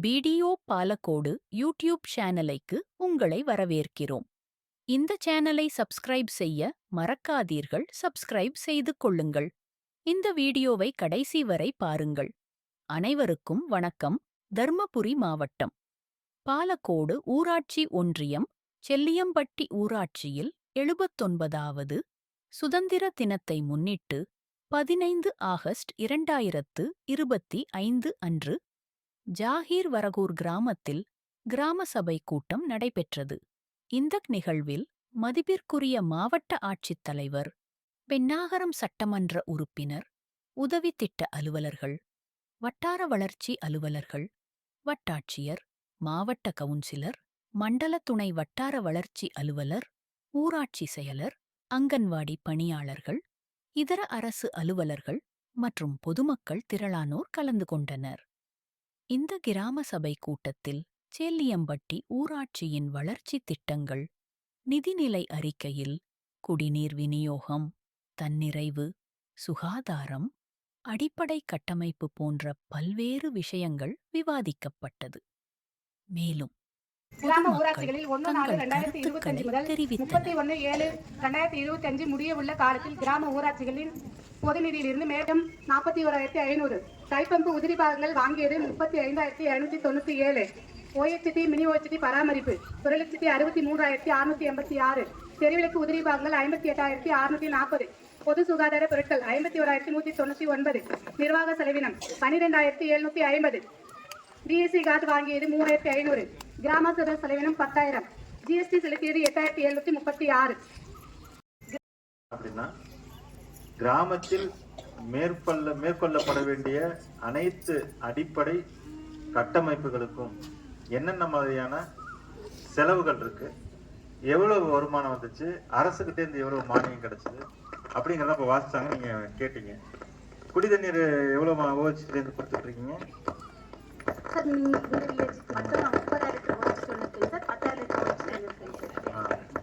BDO Palacode YouTube சேனலைக்கு உங்களை வரவேற்கிறோம். இந்த சேனலை சப்ஸ்கிரைப் செய்ய மறக்காதீர்கள். சப்ஸ்கிரைப் செய்து கொள்ளுங்கள். இந்த வீடியோவை கடைசி வரை பாருங்கள். அனைவருக்கும் வணக்கம். தர்மபுரி மாவட்டம் பாலக்கோடு ஊராட்சி ஒன்றியம் செல்லியம்பட்டி ஊராட்சியில் 79வது சுதந்திர தினத்தை முன்னிட்டு 15 ஆகஸ்ட் 2025 அன்று ஜாகீர் வரகூர் கிராமத்தில் கிராம சபை கூட்டம் நடைபெற்றது. இந்த நிகழ்வில் மதிப்பிற்குரிய மாவட்ட ஆட்சித்தலைவர், பென்னாகரம் சட்டமன்ற உறுப்பினர், உதவி திட்ட அலுவலர்கள், வட்டார வளர்ச்சி அலுவலர்கள், வட்டாட்சியர், மாவட்ட கவுன்சிலர், மண்டல துணை வட்டார வளர்ச்சி அலுவலர், ஊராட்சி செயலர், அங்கன்வாடி பணியாளர்கள், இதர அரசு அலுவலர்கள் மற்றும் பொதுமக்கள் திரளானோர் கலந்து கொண்டனர். இந்த கிராம சபை கூட்டத்தில் செல்லியம்பட்டி ஊராட்சியின் வளர்ச்சி திட்டங்கள், நிதிநிலை அறிக்கையில் குடிநீர் விநியோகம், தன்னிறைவு, சுகாதாரம், அடிப்படை கட்டமைப்பு போன்ற பல்வேறு விஷயங்கள் விவாதிக்கப்பட்டது. மேலும் கிராம ஊராட்சிகளில் 1/4/2025 முதல் 31/7/2025 முடிய உள்ள காலத்தில் கிராம ஊராட்சிகளின் பொது நிதியிலிருந்து மேலும் 41,500 கைப்பம்பு உதிரி பாகங்கள் வாங்கியது 35,797. OHT மினி OHT பராமரிப்பு 1,63,686. தெருவிளக்கு உதிரி பாகங்கள் 58,640. பொது சுகாதார பொருட்கள் 51,199. நிர்வாக செலவினம் 12,750. DSC கார்டு வாங்கியது 3,500. கிராம சபை செலவினம் 10,000. GST செலுத்தியது 8,736. அப்படின்னா கிராமத்தில் மேற்கொள்ளப்பட வேண்டிய அனைத்து அடிப்படை கட்டமைப்புகளுக்கும் என்னென்ன மாதிரியான செலவுகள் இருக்கு, எவ்வளவு வருமானம் வந்துச்சு, அரசுகிட்ட இருந்து எவ்வளவு மானியம் கிடைச்சது அப்படிங்கிறத இப்போ வாசிச்சாங்க. நீங்க கேட்டீங்க. குடி தண்ணீர் எவ்வளவு OHT இருந்து கொடுத்துட்டு இருக்கீங்க?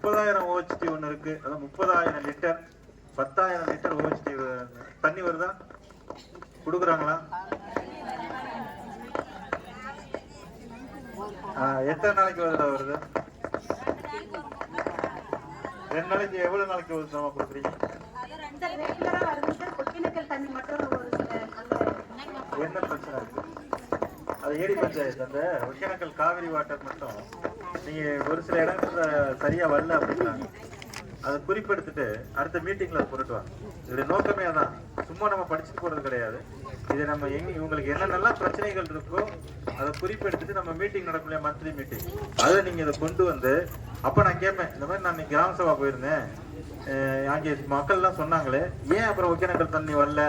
30,000 OHT ஒன்று இருக்கு. அதான் 30,000 லிட்டர் 10,000 லிட்டர் OHT தண்ணி வருதா? கொடுக்குறாங்களா? எத்தனை நாளைக்கு வருது? 2 நாளைக்கு. எவ்வளவு நாளைக்கு நம்ம கொடுக்குறீங்க? என்ன பிரச்சனை இருக்கு? அது ஏரி பஞ்சாயத்து. அந்த ஒகேனக்கல் காவிரி வாட்டர் மட்டும் நீங்க ஒரு சில இடங்கள்ல சரியா வரல அப்படின்னாங்க. அதை குறிப்பெடுத்துட்டு அடுத்த மீட்டிங்ல அதை கொண்டுட்டுவாங்க. இதோட நோக்கமே அதான். சும்மா நம்ம படிச்சுட்டு போறது கிடையாது. இது நம்ம இவங்களுக்கு என்னென்னலாம் பிரச்சனைகள் இருக்கோ அதை குறிப்பெடுத்துட்டு நம்ம மீட்டிங் நடக்கலையா, மந்த்லி மீட்டிங், அதை நீங்க இதை கொண்டு வந்து, அப்ப நான் கேட்பேன், இந்த மாதிரி நான் கிராம சபா போயிருந்தேன், அங்கே மக்கள் எல்லாம் சொன்னாங்களே, ஏன் அப்புறம் ஒகேனக்கல் தண்ணி வரல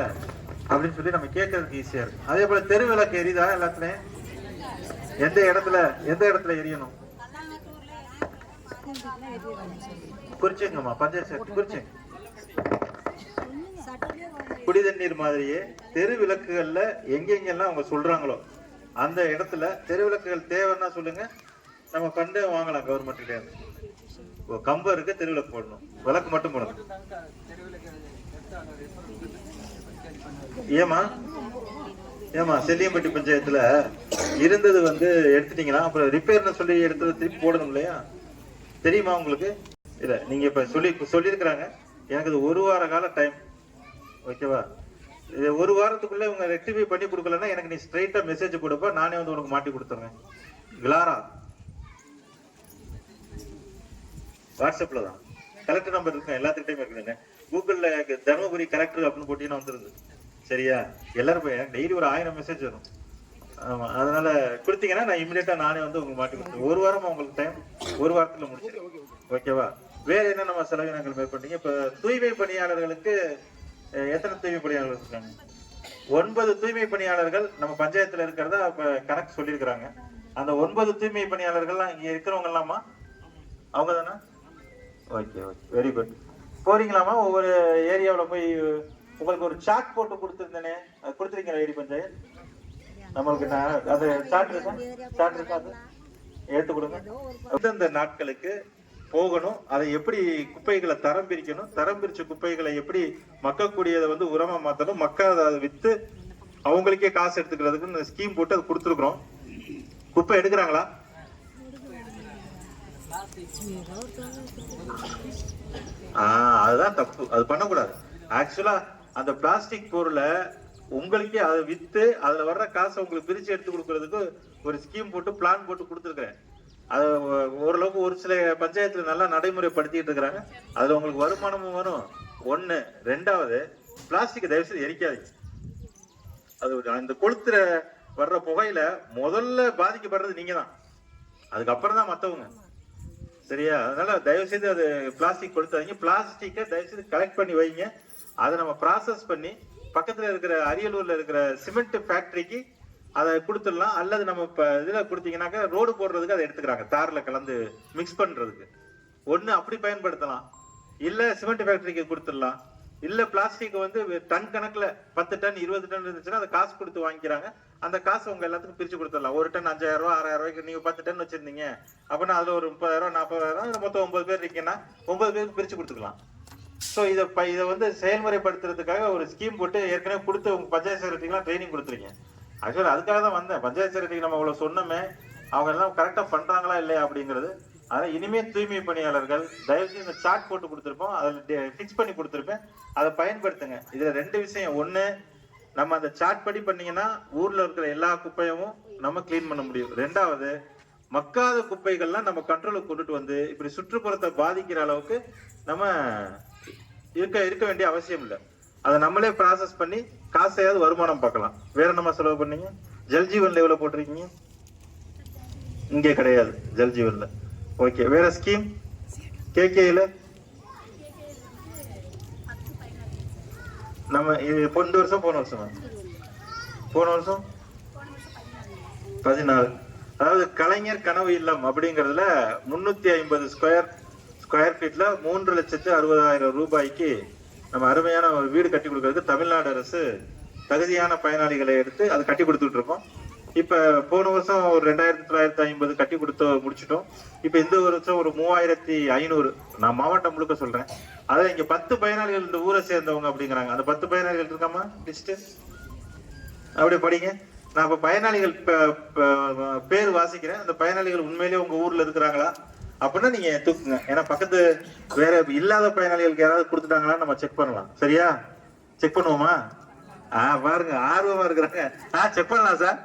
அப்படின்னு சொல்லி நம்ம கேட்கறதுக்கு ஈஸியா இருக்கு. அதே போல தெரு விளக்கு எரியுதா? எல்லாத்துலயும் எந்த இடத்துல எரியணும்? குறிச்சிங்கம்மா, பஞ்சாயத்து குறிச்சிங்க. குடி தண்ணீர் மாதிரியே தெரு விளக்குகள்ல எங்கெங்கெல்லாம் அவங்க சொல்றாங்களோ அந்த இடத்துல தெரு விளக்குகள் தேவைன்னா சொல்லுங்க, நம்ம ஃபண்டே வாங்கலாம் கவர்மெண்ட் கிட்ட. கம்பம் இருக்கு, தெரு விளக்கு போடணும், விளக்கு மட்டும் போடணும். ஏமா செல்லியம்பட்டி பஞ்சாயத்துல இருந்தது எடுத்துட்டீங்களா? அப்புறம் ரிப்பேர்னு சொல்லி எடுத்தது திருப்பி போடணும் இல்லையா? தெரியுமா உங்களுக்கு? இல்ல, நீங்க இப்ப சொல்லியிருக்கிறாங்க. எனக்கு இது 1 வார கால டைம், ஓகேவா? இது 1 வாரத்துக்குள்ள இவங்க ரெக்டிஃபை பண்ணி கொடுக்கலன்னா எனக்கு நீ ஸ்ட்ரைட்டா மெசேஜ் கொடுப்ப, நானே உனக்கு மாட்டி கொடுத்துறேன். கிளாரா வாட்ஸ்அப்ல தான் கலெக்டர் நம்பர் இருக்கு, எல்லாத்துக்கிட்டையும் இருக்குதுங்க. கூகுள்ல தர்மபுரி கலெக்டர் அப்படின்னு போட்டீங்கன்னா வந்துருது. சரியா? எல்லாரும் எனக்கு டெய்லி ஒரு 1000 மெசேஜ் வரும். ஆமா, அதனால கொடுத்தீங்கன்னா நான் இமிடியேட்டா நானே உங்களுக்கு மாட்டி கொடுத்துருவேன். 1 வாரம் உங்களுக்கு டைம், 1 வாரத்துல முடிச்சிருக்கேன். ஓகேவா? வேற என்ன நம்ம செலவினங்கள் மேற்கொண்டீங்க? இப்ப தூய்மை பணியாளர்களுக்கு எத்தனை தூய்மை பணியாளர்கள் இருக்காங்க? 9 தூய்மை பணியாளர்கள் நம்ம பஞ்சாயத்துல இருக்கிறதா இப்ப கணக்கு சொல்லியிருக்கிறாங்க. அந்த 9 தூய்மை பணியாளர்கள்லாம் இங்க இருக்கிறவங்க எல்லாமா அவங்க தானே? Okay, very good. போறீங்களாமா? ஒவ்வொரு ஏரியாவில போய் உங்களுக்கு ஒரு சார்ட் போட்டு கொடுத்துருந்தேனே, அது கொடுத்துருக்கீங்களா? ஏரி பஞ்சாயத்து நம்மளுக்கு அது சார்ட் இருக்கா? அது எடுத்து கொடுங்க. எந்தெந்த நாட்களுக்கு போகணும், அதை எப்படி குப்பைகளை தரம் பிரிக்கணும், தரம் பிரிச்ச குப்பைகளை எப்படி மக்கக்கூடியதை உரமா மாத்தணும், மக்கள் அதை வித்து அவங்களுக்கே காசு எடுத்துக்கிறதுக்கு ஸ்கீம் போட்டு அது கொடுத்துருக்குறோம். குப்பை எடுக்கிறாங்களா? அதுதான் தப்பு, அது பண்ணக்கூடாது. ஆக்சுவலா அந்த பிளாஸ்டிக் பொருளை உங்களுக்கே அதை வித்து அதுல வர்ற காசை உங்களுக்கு பிரிச்சு எடுத்து கொடுக்கறதுக்கு ஒரு ஸ்கீம் போட்டு பிளான் போட்டு கொடுத்துருக்கேன். அது ஓரளவுக்கு ஒரு சில பஞ்சாயத்துல நல்லா நடைமுறைப்படுத்திட்டு இருக்கிறாங்க. அதுல உங்களுக்கு வருமானமும் வரும். ஒண்ணு. ரெண்டாவது, பிளாஸ்டிக் தயவு செய்து எரிக்காதீங்க. அது அந்த கொளுத்துற வர்ற புகையில முதல்ல பாதிக்கப்படுறது நீங்க தான், அதுக்கப்புறம் தான் மத்தவங்க. சரியா? அதனால தயவு செய்து அது பிளாஸ்டிக் கொடுத்தாதீங்க. பிளாஸ்டிக்கை தயவு செய்து கலெக்ட் பண்ணி வைங்க. அதை நம்ம ப்ராசஸ் பண்ணி பக்கத்துல இருக்கிற அரியலூர்ல இருக்கிற சிமெண்ட் ஃபேக்டரிக்கு அதை கொடுத்துடலாம். அல்லது நம்ம இப்ப இதுல கொடுத்தீங்கன்னாக்கா ரோடு போடுறதுக்கு அதை எடுத்துக்கிறாங்க, தார்ல கலந்து மிக்ஸ் பண்றதுக்கு. ஒண்ணு அப்படி பயன்படுத்தலாம், இல்ல சிமெண்ட் ஃபேக்டரிக்கு கொடுத்துடலாம். இல்ல பிளாஸ்டிக் வந்து டன் கணக்குல 10 டன் 20 டன் இருந்துச்சுன்னா அதை காசு கொடுத்து வாங்கிக்கிறாங்க. அந்த காசு உங்க எல்லாத்துக்கும் பிரிச்சு கொடுத்துடலாம். ஒரு டன் 5000 ரூபாய் 6000 ரூபாய்க்கு நீங்க 10 டன் வச்சிருந்தீங்க அப்படின்னா அதுல ஒரு 30,000 40,000, மொத்தம் 9 பேர் இருக்கீங்கன்னா 9 பேருக்கு பிரிச்சு கொடுத்துக்கலாம். ஸோ இதை வந்து செயல்முறைப்படுத்துறதுக்காக ஒரு ஸ்கீம் போட்டு ஏற்கனவே கொடுத்து உங்க பஞ்சாயத்து செக்ரட்டரிக்கெல்லாம் ட்ரைனிங் கொடுத்துருக்கீங்க. ஆக்சுவலா அதுக்காக தான் வந்தேன். பஞ்சாயத்து செக்ரட்டரிக்கு நம்ம அவ்வளவு சொன்னோமே, அவங்க எல்லாம் கரெக்டா பண்றாங்களா இல்லையா அப்படிங்கிறது. அதனால இனிமே தூய்மை பணியாளர்கள் தயவுசெய்து இந்த சார்ட் போட்டு கொடுத்துருப்போம், அதில் ஃபிக்ஸ் பண்ணி கொடுத்துருப்பேன், அதை பயன்படுத்துங்க. இதுல 2 விஷயம். ஒண்ணு, நம்ம அந்த சார்ட் படி பண்ணீங்கன்னா ஊர்ல இருக்கிற எல்லா குப்பையும் நம்ம கிளீன் பண்ண முடியும். 2வது, மக்காத குப்பைகள்லாம் நம்ம கண்ட்ரோலுக்கு கொண்டுட்டு வந்து இப்படி சுற்றுப்புறத்தை பாதிக்கிற அளவுக்கு நம்ம இருக்க வேண்டிய அவசியம் இல்லை. அதை நம்மளே ப்ராசஸ் பண்ணி காசையாவது வருமானம் பார்க்கலாம். வேற நம்ம செலவு பண்ணீங்க. ஜல்ஜீவன்ல எவ்வளவு போட்டிருக்கீங்க? இங்கே கிடையாது ஜல்ஜீவன்ல. ஓகே, வேற ஸ்கீம் கேகேல நம்ம இந்த வருஷம் போன வருஷம் 14. அதாவது கலைஞர் கனவு இல்லம் அப்படிங்கறதுல 350 ஸ்கொயர் ஃபீட்ல 3,60,000 ரூபாய்க்கு நம்ம அருமையான ஒரு வீடு கட்டி கொடுக்கறதுக்கு தமிழ்நாடு அரசு தகுதியான பயனாளிகளை எடுத்து அது கட்டி கொடுத்துட்டு இருக்கோம். இப்ப போன வருஷம் ஒரு 2,950 கட்டி கொடுத்து முடிச்சிட்டோம். இப்ப இந்த வருஷம் ஒரு 3,500. நான் மாவட்டம் முழுக்க சொல்றேன். அதான் இங்க 10 பயனாளிகள் இந்த ஊரை சேர்ந்தவங்க அப்படிங்கிறாங்க. அந்த 10 பயனாளிகள் இருக்காமா லிஸ்ட்? அப்படியே படிங்க. நான் இப்ப பயனாளிகள் பேர் வாசிக்கிறேன். அந்த பயனாளிகள் உண்மையிலேயே உங்க ஊர்ல இருக்கிறாங்களா அப்படின்னா நீங்க தூக்குங்க. ஏன்னா பக்கத்து வேற இல்லாத பயனாளிகளுக்கு யாராவது கொடுத்துட்டாங்களா நம்ம செக் பண்ணலாம். சரியா? செக் பண்ணுவோமா? பாருங்க ஆர்வமா இருக்கிறாங்க. செக் பண்ணலாம் சார்.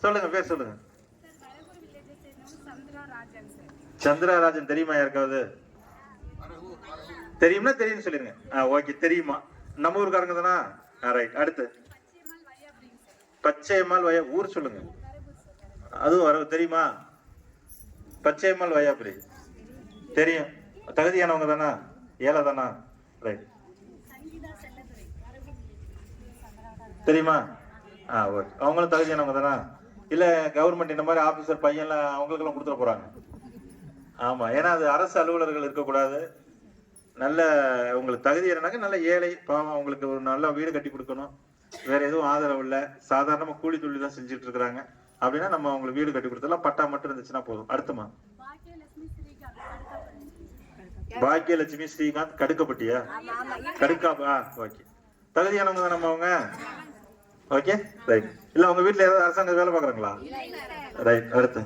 சொல்லுங்க, பேர் சொல்லுங்க. சந்திராராஜன் தெரியுமா யாருக்காவது? தெரியும்னா தெரியும் சொல்லிருங்க. ஓகே, தெரியுமா? நம்ம ஊருக்காரங்க தானா? ரைட். அடுத்து பச்சையம்மாள் வயா, ஊர் சொல்லுங்க. அதுவும் வர தெரியுமா? பச்சையம்மாள் வயாபுரி தெரியும். தகுதியானவங்க தானா? ஏழை தானா? ரைட். தெரியுமா? ஓகே, அவங்களும் தகுதியானவங்க தானா? இல்ல கவர்மெண்ட் இந்த மாதிரி ஆபீசர் பையன்லாம் அவங்களுக்கு எல்லாம் கொடுத்துட போறாங்க? ஆமா, ஏன்னா அது அரசு அலுவலர்கள் இருக்கக்கூடாது. நல்ல உங்களுக்கு தகுதி என்னன்னாக்க நல்ல ஏழை பாவம், அவங்களுக்கு ஒரு நல்ல வீடு கட்டி கொடுக்கணும். வேற எதுவும் ஆதரவு இல்லை, சாதாரணமா கூலி தொழில் தான் செஞ்சுட்டு இருக்கிறாங்க அப்படின்னா நம்ம அவங்களுக்கு வீடு கட்டி கொடுத்தலாம். பட்டா மட்டும் இருந்துச்சுன்னா போதும். அடுத்துமா பாக்கியலட்சுமி ஸ்ரீகாந்த் கடுக்கப்பட்டியா? கடுக்கா. ஓகே, தகுதியானவங்க தான் நம்ம அவங்க. Okay, right. இல்ல உங்க வீட்டுல ஏதாவது அரசாங்க வேலை பாக்குறாங்களா? ரைட். அடுத்து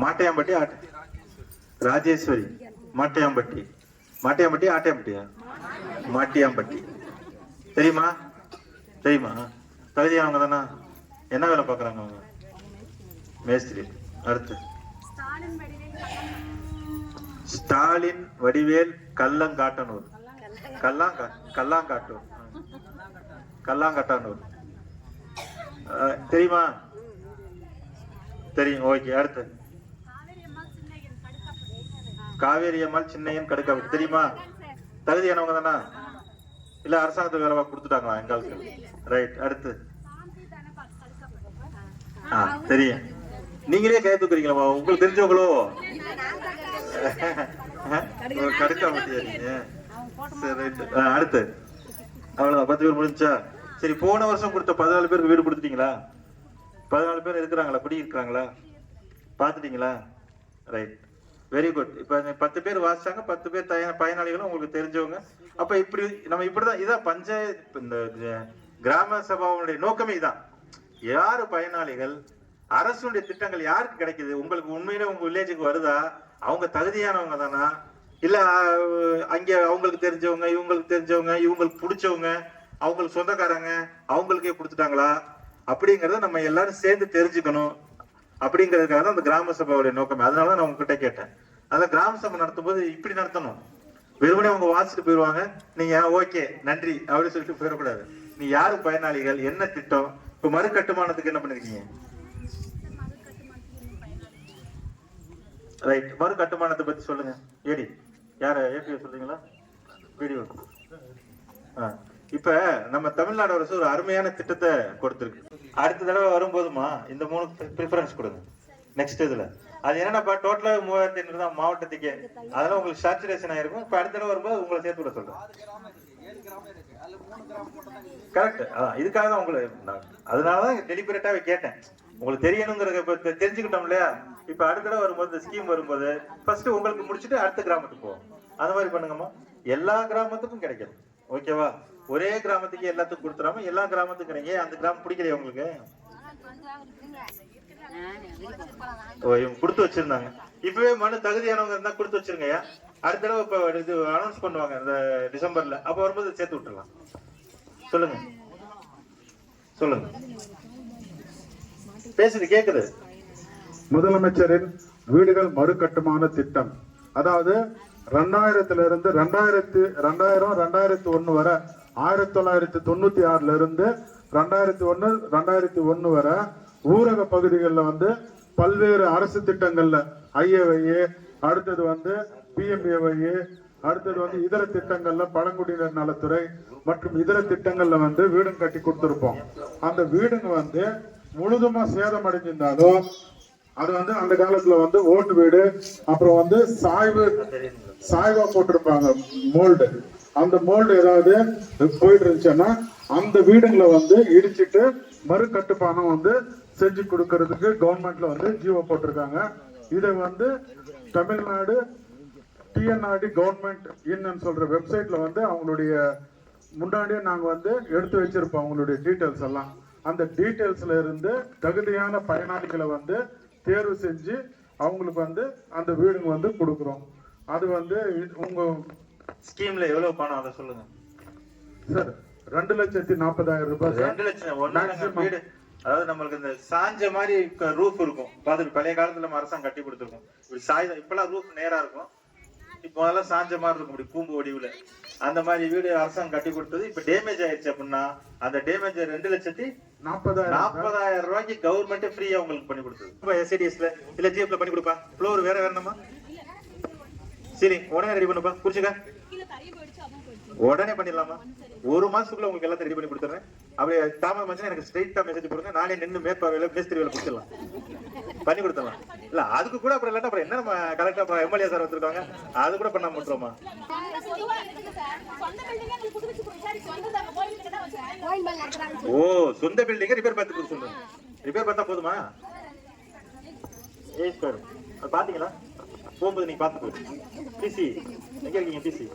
மாட்டையாம்பட்டி ராஜேஸ்வரி. மாட்டையாம்பட்டி ஆட்டையாம்பட்டியா? மாட்டியாம்பட்டி. தெரியுமா? தகுதியானவங்க தானா? என்ன வேலை பாக்குறாங்க அவங்க? மேஸ்திரி. அடுத்து ஸ்டாலின் வடிவேல் கல்லாங்காட்டனூர். தெரியுமா? தெரியும். ஓகே, அடுத்து காவேரி அம்மாள் சின்னையன் கடுக்காப்பட்டி. தெரியுமா? தகுதியானவங்க தானா? இல்ல அரசாங்கத்துக்கு வேலை கொடுத்துட்டாங்களா எங்களுக்கு? ரைட். அடுத்து தெரியும். நீங்களே கை தூக்குறீங்களா? உங்களுக்கு தெரிஞ்சவங்களோ? கடுக்காப்பட்டியா நீங்க? சரி, ரைட். அடுத்து அவ்வளவுதான். 10 பேர் முடிஞ்சா? சரி, போன வருஷம் கொடுத்த 14 பேருக்கு வீடு கொடுத்துட்டீங்களா? 14 பேர் இருக்கிறாங்களா? குடி இருக்கிறாங்களா? பாத்துட்டீங்களா? Right, very good. இப்ப 10 பேர் வாசிச்சாங்க, 10 பேர் பயனாளிகளும் உங்களுக்கு தெரிஞ்சவங்க. அப்ப இப்படிதான் இதான் பஞ்சாயத்து, இந்த கிராம சபாவுடைய நோக்கமே இதான். யாரு பயனாளிகள், அரசுடைய திட்டங்கள் யாருக்கு கிடைக்குது, உங்களுக்கு உண்மையிலே உங்க வில்லேஜுக்கு வருதா, அவங்க தகுதியானவங்க தானா, இல்ல அங்க அவங்களுக்கு தெரிஞ்சவங்க, இவங்களுக்கு தெரிஞ்சவங்க, இவங்களுக்கு பிடிச்சவங்க, அவங்களுக்கு சொந்தக்காரங்க, அவங்களுக்கே கொடுத்துட்டாங்களா அப்படிங்கறத நம்ம எல்லாரும் சேர்ந்து தெரிஞ்சுக்கணும். அப்படிங்கிறதுக்காக தான் அந்த கிராம சபையோட நோக்கம். அதனாலதான் நான் உங்ககிட்ட கேட்டேன். அதான் கிராம சபை நடத்தும் போது இப்படி நடத்தணும். வெறுமனே அவங்க வாசிட்டு போயிடுவாங்க, நீங்க ஓகே நன்றி அப்படின்னு சொல்லிட்டு போயிடக்கூடாது. நீ யாரு பயனாளிகள், என்ன திட்டம், இப்ப மறு கட்டுமானத்துக்கு என்ன பண்ணிருக்கீங்க? ரைட், மறு கட்டுமானத்தை பத்தி சொல்லுங்க. ஏடி யார ஏபி சொல்றீங்களா? வீடியோ. இப்ப நம்ம தமிழ்நாடு அரசு ஒரு அருமையான திட்டத்தை கொடுத்திருக்கு. அடுத்த தடவை வரும்போதுமா இந்த 3 ப்ரிஃபரன்ஸ் கொடுங்க. நெக்ஸ்ட் இதுல அது என்னன்னா டோட்டலா 3500 தான் மாவட்டத்துக்கே. அதெல்லாம் உங்களுக்கு சாச்சுரேஷன் ஆயிருக்கும். இப்ப அடுத்த தடவை வரும்போது உங்களை சேர்த்து விட சொல்றேன். கரெக்ட். இதுக்காக தான் உங்களை அதனாலதான் டெலிபரேட்டாவே கேட்டேன். உங்களுக்கு தெரியணுங்கிறத இப்ப தெரிஞ்சுக்கிட்டோம் இல்லையா? இப்ப அடுத்த தடவை வரும்போது இந்த ஸ்கீம் வரும்போது ஃபர்ஸ்ட் உங்களுக்கு முடிச்சுட்டு அடுத்த கிராமத்துக்கு போவோம். அந்த மாதிரி பண்ணுங்கம்மா. எல்லா கிராமத்துக்கும் கிடைக்கும். ஓகேவா? ஒரே கிராமத்துக்கு எல்லாத்துக்கும் கொடுத்துடாம எல்லா கிராமத்துக்கும் கிடைங்க. அந்த கிராமம் பிடிக்கலையா உங்களுக்கு? இவங்க கொடுத்து வச்சிருந்தாங்க. இப்பவே மனு தகுதியானவங்க இருந்தா கொடுத்து வச்சிருங்க. அடுத்த தடவை இப்ப இது அனௌன்ஸ் பண்ணுவாங்க இந்த டிசம்பர்ல. அப்ப வரும்போது சேர்த்து விட்டுலாம். சொல்லுங்க சொல்லுங்க, பேசுது கேக்குது. முதலமைச்சரின் வீடுகள் மறுகட்டுமான திட்டம், அதாவது 2000 இருந்து 2001 வரை 1996 இருந்து 2001 வரை ஊரக பகுதிகளில் வந்து பல்வேறு அரசு திட்டங்கள்ல ஐஏவைஏ, அடுத்தது பிஎம்ஏவைஏ, அடுத்தது இதர திட்டங்கள்ல பழங்குடியினர் நலத்துறை மற்றும் இதர திட்டங்கள்ல வீடுங்க கட்டி கொடுத்திருப்போம். அந்த வீடுங்க முழுதுமா சேதம் அடைஞ்சிருந்தாலும் அது அந்த காலத்துல ஓட்டு வீடு, அப்புறம் சாய்வா போட்டிருப்பாங்க மோல்டு. அந்த மோல்டு ஏதாவது போயிட்டு இருந்துச்சுன்னா அந்த வீடுங்களை இடிச்சிட்டு மறு கட்டுப்பானம் செஞ்சு கொடுக்கறதுக்கு கவர்மெண்ட்ல ஜீவோ போட்டிருக்காங்க. இதை தமிழ்நாடு டிஎன்ஆர்டி கவர்மெண்ட் இன்னு சொல்ற வெப்சைட்ல அவங்களுடைய முன்னாடியே நாங்க எடுத்து வச்சிருப்போம் அவங்களுடைய டீட்டெயில்ஸ் எல்லாம். அந்த டீட்டெயில்ஸ்ல இருந்து தகுதியான பயனாளிகளை தேர்வு செஞ்சு அவங்களுக்கு அந்த வீடுங்க கொடுக்குறோம். அது உங்க ஸ்கீம்ல எவ்வளவு பணம் அதை சொல்லுங்க சார். 2,40,000 ரூபாய். 2 லட்சம் வீடு. அதாவது நம்மளுக்கு இந்த சாஞ்ச மாதிரி ரூஃப் இருக்கும். பாத்துட்டு பழைய காலத்துல நம்ம அரசாங்கம் கட்டி கொடுத்துருக்கோம். இப்படி சாய் இப்பெல்லாம் ரூஃப் நேரா இருக்கும். இப்போ அதெல்லாம் சாஞ்ச மாதிரி இருக்கும், இப்படி கூம்பு வடிவுல. அந்த மாதிரி வீடு அரசாங்கம் கட்டி கொடுத்தது இப்ப டேமேஜ் ஆயிடுச்சு அப்படின்னா அந்த டேமேஜ் 2,40,000 ரூபாய்க்கு கவர்மெண்ட் ஃப்ரீயா உங்களுக்கு பண்ணி கொடுத்தது. இப்ப எஸ்ஐடிஎஸ்ல இல்ல ஜிஎஃப்ல பண்ணி கொடுப்பா. ஃப்ளோர் வேற வேணுமா? சரி, உடனே ரெடி பண்ணுப்பா. குறிச்சுக்க, உடனே பண்ணிடலாமா? 1 மாசத்துக்குள்ள உங்களுக்கு எல்லாத்தையும் ரெடி பண்ணி கொடுத்துறேன். அப்படியே தாமதம் எனக்கு ஸ்ட்ரெயிட்டா மெசேஜ் கொடுங்க. நானே நின்று மேற்பார்வையில மேஸ்திரி வேலை கொடுத்துடலாம், பண்ணி கொடுத்துடலாம். இல்ல அதுக்கு கூட அப்புறம் இல்லாட்டா அப்புறம் என்ன நம்ம கரெக்டா எம்எல்ஏ சார் வந்திருக்காங்க, அது கூட பண்ணாம விட்டுருமா? ஓ, சொந்த பில்டிங்க ரிப்பேர் பார்த்து சொல்றேன். ரிப்பேர் பார்த்தா போதுமா? பாத்தீங்களா? போகும்போது நீங்க பாத்துக்கோ. பிசி எங்க இருக்கீங்க? பிசி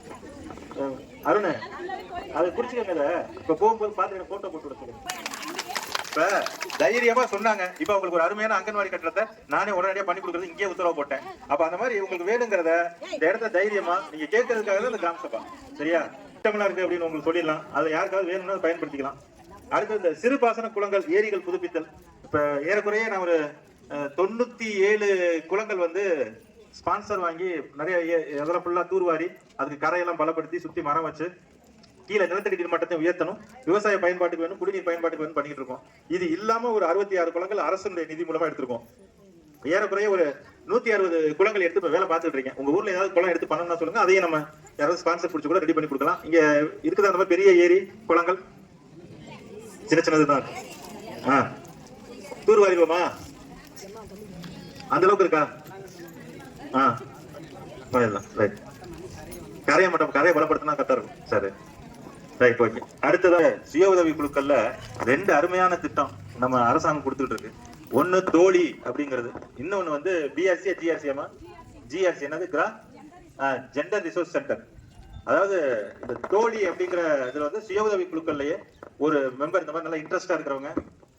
அருண், அதை குறிச்சுக்கங்க. இப்ப போகும்போது பாத்து போட்டோ போட்டு விடுங்க. இப்ப தைரியமா சொன்னாங்க. இப்ப உங்களுக்கு ஒரு அருமையான அங்கன்வாடி கட்டடத்தை நானே உடனடியா பண்ணி கொடுக்கறது இங்கே உத்தரவு போட்டேன். அப்ப அந்த மாதிரி உங்களுக்கு வேணுங்கிறத இந்த இடத்த தைரியமா நீங்க கேட்கறதுக்காக தான் இந்த கிராம சபா. சரியா? திட்டமெல்லாம் இருக்கு அப்படின்னு உங்களுக்கு சொல்லிடலாம். அதை யாருக்காவது வேணும்னா பயன்படுத்திக்கலாம். அடுத்து இந்த சிறு பாசன குளங்கள், ஏரிகள் புதுப்பித்தல். இப்ப ஏறக்குறைய நான் ஒரு 97 குளங்கள் ஸ்பான்சர் வாங்கி நிறைய அதெல்லாம் ஃபுல்லா தூர்வாரி அதுக்கு கரையெல்லாம் பலப்படுத்தி சுத்தி மரம் வச்சு கீழே நிலத்தடி நீர் மட்டத்தை உயர்த்தணும். விவசாய பயன்பாட்டுக்கு வேணும், குடிநீர் பயன்பாட்டுக்கு வேணும் பண்ணிட்டு இருக்கோம். இது இல்லாம ஒரு 66 குளங்கள் அரசுடைய நிதி மூலமா எடுத்திருக்கோம். ஏறக்குறைய ஒரு 160 குளங்கள் எடுத்து வேலை பார்த்துட்டு இருக்கேன். உங்க ஊர்ல ஏதாவது குளம் எடுத்து பண்ணணும்னா சொல்லுங்க, அதையும் நம்ம யாராவது ஸ்பான்சர் பிடிச்சி கூட ரெடி பண்ணி கொடுக்கலாம். இங்க இருக்குதா அந்த மாதிரி பெரிய ஏரி குளங்கள்? சின்ன சின்னதுதான். தூர்வாரிடுவோமா? அந்த அளவுக்கு இருக்கா? கரையை மட்டும் கரையை பலப்படுத்தினா கரெக்டா இருக்கும். சரி, ரைட், ஓகே. அடுத்ததாக சுய உதவி குழுக்கள்ல 2 அருமையான திட்டம் நம்ம அரசாங்கம் கொடுத்துட்டு இருக்கு. ஒன்னு தோழி அப்படிங்கிறது, இன்னொன்னு பிஆர்சி ஜிஆர்சிமா. ஜிஆர்சி என்னது? Gender resource centre. அதாவது இந்த தோழி அப்படிங்கிற இதுல சுய உதவி குழுக்கள்லயே ஒரு மெம்பர் இந்த மாதிரி நல்லா இன்ட்ரெஸ்டா இருக்கிறவங்க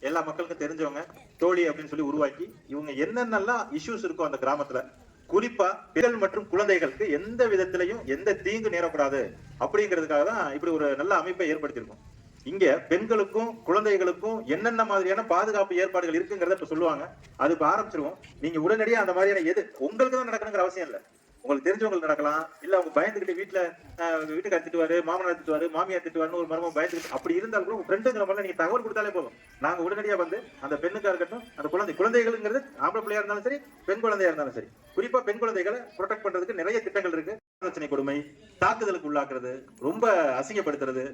எல்லா மக்களுக்கும் தெரிஞ்சவங்க, தோழி அப்படின்னு சொல்லி உருவாக்கி இவங்க என்னென்னலாம் இஷ்யூஸ் இருக்கோ அந்த கிராமத்துல, குறிப்பா பெண்கள் மற்றும் குழந்தைகளுக்கு எந்த விதத்திலையும் எந்த தீங்கு நேரக்கூடாது அப்படிங்கிறதுக்காக தான் இப்படி ஒரு நல்ல அமைப்பை ஏற்படுத்தியிருக்கோம். இங்க பெண்களுக்கும் குழந்தைகளுக்கும் என்னென்ன மாதிரியான பாதுகாப்பு ஏற்பாடுகள் இருக்குங்கிறத இப்ப சொல்லுவாங்க. அது இப்ப ஆரம்பிச்சிருவோம். நீங்க உடனடியா அந்த மாதிரியான எது உங்களுக்கு தான் நடக்கணுங்கிற அவசியம் இல்லை. உங்களுக்கு தெரிஞ்சவங்களுக்கு நடக்கலாம், இல்ல அவங்க பயந்துகிட்டு வீட்டுக்கு திட்டுவாரு, மாமனார் திட்டுவாரு, மாமியார் திட்டுவாருன்னு ஒரு மர்மம் பயந்துட்டு அப்படி இருந்தாலும் கூட உங்க ஃப்ரெண்டுங்கிற மாதிரி நீங்க தகவல் கொடுத்தாலே போதும். நாங்க உடனடியா வந்து அந்த பெண்ணுக்கா இருக்கட்டும், அந்த குழந்தைகளுங்கிறது ஆம்பளை பிள்ளையா இருந்தாலும் சரி, பெண் குழந்தையா இருந்தாலும் சரி, குறிப்பா பெண் குழந்தைகளை ப்ரொடெக்ட் பண்றதுக்கு நிறைய திட்டங்கள் இருக்கு. பிரச்சனை, கொடுமை, தாக்குதலுக்கு உள்ளாக்குறது, ரொம்ப அசிங்கப்படுத்துறது,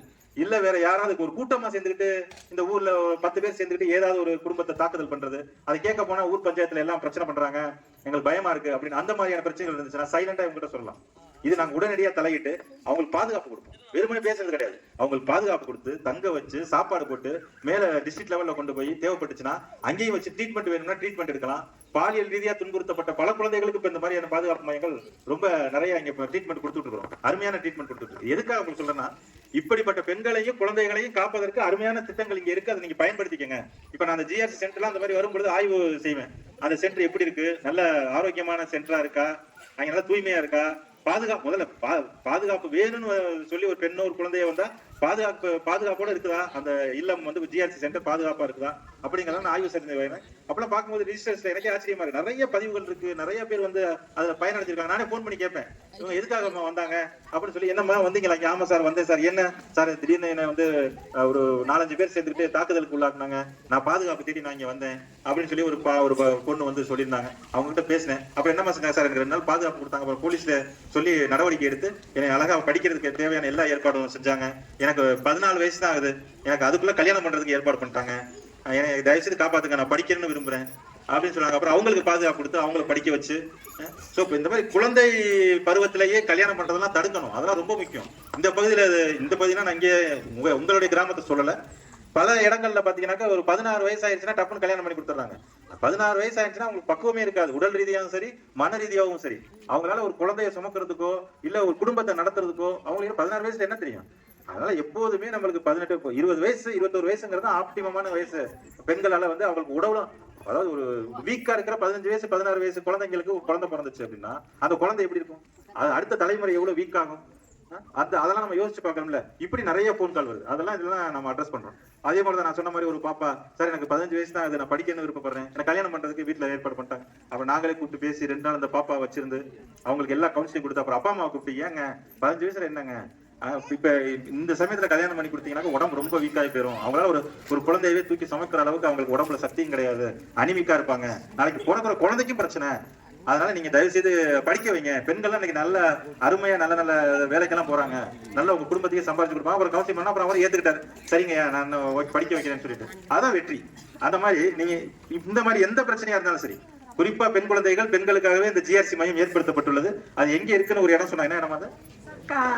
இல்ல வேற யாராவது ஒரு கூட்டமா சேர்ந்துக்கிட்டு இந்த ஊர்ல 10 பேர் சேர்ந்துக்கிட்டு ஏதாவது ஒரு குடும்பத்தை தாக்குதல் பண்றது, அதை கேட்க போனா ஊர் பஞ்சாயத்துல எல்லாம் பிரச்சனை பண்றாங்க, எங்களுக்கு பயமா இருக்கு அப்படின்னு அந்த மாதிரியான பிரச்சனைகள் இருந்துச்சுன்னா சைலண்டா இவங்க கிட்ட சொல்லலாம். இது நாங்க உடனடியா தலையிட்டு அவங்களுக்கு பாதுகாப்பு கொடுப்போம். வெறுமனே பேசுறது கிடையாது, அவங்களுக்கு பாதுகாப்பு கொடுத்து தங்க வச்சு சாப்பாடு போட்டு மேல டிஸ்ட்ரிக்ட் லெவல்ல கொண்டு போய் தேவைப்பட்டுச்சுன்னா அங்கேயும் வச்சு ட்ரீட்மெண்ட் வேணும்னா ட்ரீட்மெண்ட் எடுக்கலாம். பாலியல் ரீதியா துன்புறுத்தப்பட்ட பல குழந்தைகளுக்கு இப்ப இந்த மாதிரியான பாதுகாப்பு மையங்கள் ரொம்ப நிறைய இங்க ட்ரீட்மெண்ட் கொடுத்துட்டு இருக்கிறோம். அருமையான ட்ரீட்மெண்ட் கொடுத்துட்டு இருக்கு. எதுக்காக உங்களுக்கு சொல்றேன்னா, இப்படிப்பட்ட பெண்களையும் குழந்தைகளையும் காப்பதற்கு அருமையான திட்டங்கள் இங்க இருக்கு. அதை நீங்க பயன்படுத்திக்கங்க. இப்ப நான் அந்த ஜிஆர்சி சென்டர்லாம் அந்த மாதிரி வரும்பொழுது ஆய்வு செய்வேன். அந்த சென்டர் எப்படி இருக்கு, நல்ல ஆரோக்கியமான சென்டரா இருக்கா, அங்க நல்லா தூய்மையா இருக்கா, பாதுகாப்பு முதல்ல பாதுகாப்பு வேணும்னு சொல்லி ஒரு பெண்ணோ ஒரு குழந்தைய வந்தா பாதுகாப்போட இருக்குதா, அந்த இல்லம் வந்து ஜிஆர்சி சென்டர் பாதுகாப்பா இருக்குதா அப்படிங்கிறத நான் ஆய்வு செஞ்சு வரேன். அப்பெல்லாம் பார்க்கும்போது ரிஜிஸ்டர்ஸ்ல எனக்கே ஆச்சரியமா இருக்கு. நிறைய பதிவுகள் இருக்கு, நிறைய பேர் வந்து அதுல பயனடைஞ்சிருக்காங்க. நானே போன் பண்ணி கேட்பேன், இவங்க எதுக்காக வந்தாங்க அப்படின்னு சொல்லி. என்னம்மா வந்தீங்களா? ஆமா சார் வந்தேன் சார். என்ன சார் திடீர்னு என்ன வந்து ஒரு 4-5 பேர் சேர்ந்துட்டு தாக்குதலுக்கு உள்ளாக்குனாங்க, நான் பாதுகாப்பு தேடி நான் இங்க வந்தேன் அப்படின்னு சொல்லி ஒரு பொண்ணு வந்து சொல்லியிருந்தாங்க. அவங்க கிட்ட பேசினேன். அப்புறம் என்னமா சொன்னாங்க சார், எனக்கு 2 நாள் பாதுகாப்பு கொடுத்தாங்க. அப்புறம் போலீஸ்ல சொல்லி நடவடிக்கை எடுத்து என்னை அழகா படிக்கிறதுக்கு தேவையான எல்லா ஏற்பாடும் செஞ்சாங்க. எனக்கு 14 வயசு தான் ஆகுது, எனக்கு அதுக்குள்ள கல்யாணம் பண்றதுக்கு ஏற்பாடு பண்ணிட்டாங்க, எனக்கு தயவுசெய்து காப்பாத்துங்க, நான் படிக்கணும்னு விரும்புறேன் அப்படின்னு சொன்னாங்க. அப்புறம் அவங்களுக்கு பாதுகாப்பு கொடுத்து அவங்களை படிக்க வச்சு, சோ இந்த மாதிரி குழந்தை பருவத்திலேயே கல்யாணம் பண்றதெல்லாம் தடுக்கணும். அதெல்லாம் ரொம்ப முக்கியம். இந்த பகுதியில நான் இங்கே உங்களுடைய கிராமத்தை சொல்லல, பல இடங்கள்ல பாத்தீங்கன்னாக்கா ஒரு 16 வயசு ஆயிடுச்சுன்னா டப்புன்னு கல்யாணம் பண்ணி கொடுத்துறாங்க. 16 வயசு ஆயிடுச்சுன்னா அவங்களுக்கு பக்குவமே இருக்காது, உடல் ரீதியாகவும் சரி மன ரீதியாகவும் சரி. அவங்களால ஒரு குழந்தைய சுமக்கிறதுக்கோ இல்ல ஒரு குடும்பத்தை நடத்துறதுக்கோ அவங்களுக்கு 16 வயசுல என்ன தெரியும். அதனால எப்போதுமே நம்மளுக்கு 18, 20 வயசு 21 வயசுங்கிறது ஆப்டிமமான வயசு. பெண்களால வந்து அவங்களுக்கு உடவுலாம், அதாவது ஒரு வீக்கா இருக்கிற 15 வயசு 16 வயசு குழந்தைங்களுக்கு குழந்தை பிறந்துச்சு அப்படின்னா அந்த குழந்தை எப்படி இருக்கும், அது அடுத்த தலைமுறை எவ்வளவு வீக் ஆகும், அதெல்லாம் நம்ம யோசிச்சு பார்க்கணும்ல. இப்படி நிறைய போன் கால் வருது, இதெல்லாம் நம்ம அட்ரஸ் பண்றோம். அதே போலதான் நான் சொன்ன மாதிரி ஒரு பாப்பா, சார் எனக்கு 15 வயசு தான், நான் படிக்கணும்னு விருப்பப்படுறேன், எனக்கு கல்யாணம் பண்றதுக்கு வீட்டுல ஏற்பாடு பண்ணிட்டாங்க. அப்புறம் நாங்களே கூப்பிட்டு பேசி 2 நாள் அந்த பாப்பா வச்சிருந்து அவங்களுக்கு எல்லா கவுன்சிலிங் கொடுத்து அப்புறம் அப்பா அம்மாவை கூப்பிட்டு, ஏங்க 15 வயசுல என்னங்க இப்ப இந்த சமயத்துல கல்யாணம் பண்ணி கொடுத்தீங்கன்னா உடம்பு ரொம்ப வீக்காகி போயிடும், அவங்களால ஒரு குழந்தையவே தூக்கி சுமக்கிற அளவுக்கு அவங்களுக்கு உடம்புல சக்தியும் கிடையாது, அனிமிக்கா இருப்பாங்க, நாளைக்கு பிறக்கிற குழந்தைக்கும் பிரச்சனை, அதனால நீங்க தயவு செய்து படிக்க வைங்க. பெண்கள்லாம் இன்னைக்கு நல்ல அருமையா நல்ல நல்ல வேலைக்கெல்லாம் போறாங்க, நல்ல உங்க குடும்பத்தையே சம்பாதிச்சு கொடுப்பாங்க. அப்புறம் கவுன்சிலிங் பண்ணா அப்புறம் அவர் ஏத்துக்கிட்டாரு, சரிங்க நான் படிக்க வைக்கிறேன்னு சொல்லிட்டு, அதான் வெற்றி. அந்த மாதிரி நீங்க இந்த மாதிரி எந்த பிரச்சனையா இருந்தாலும் சரி, குறிப்பா பெண் குழந்தைகள் பெண்களுக்காகவே இந்த ஜிஆர்சி மையம் ஏற்படுத்தப்பட்டுள்ளது. அது எங்க இருக்குன்னு ஒரு இடம் சொன்னாங்க, என்ன அது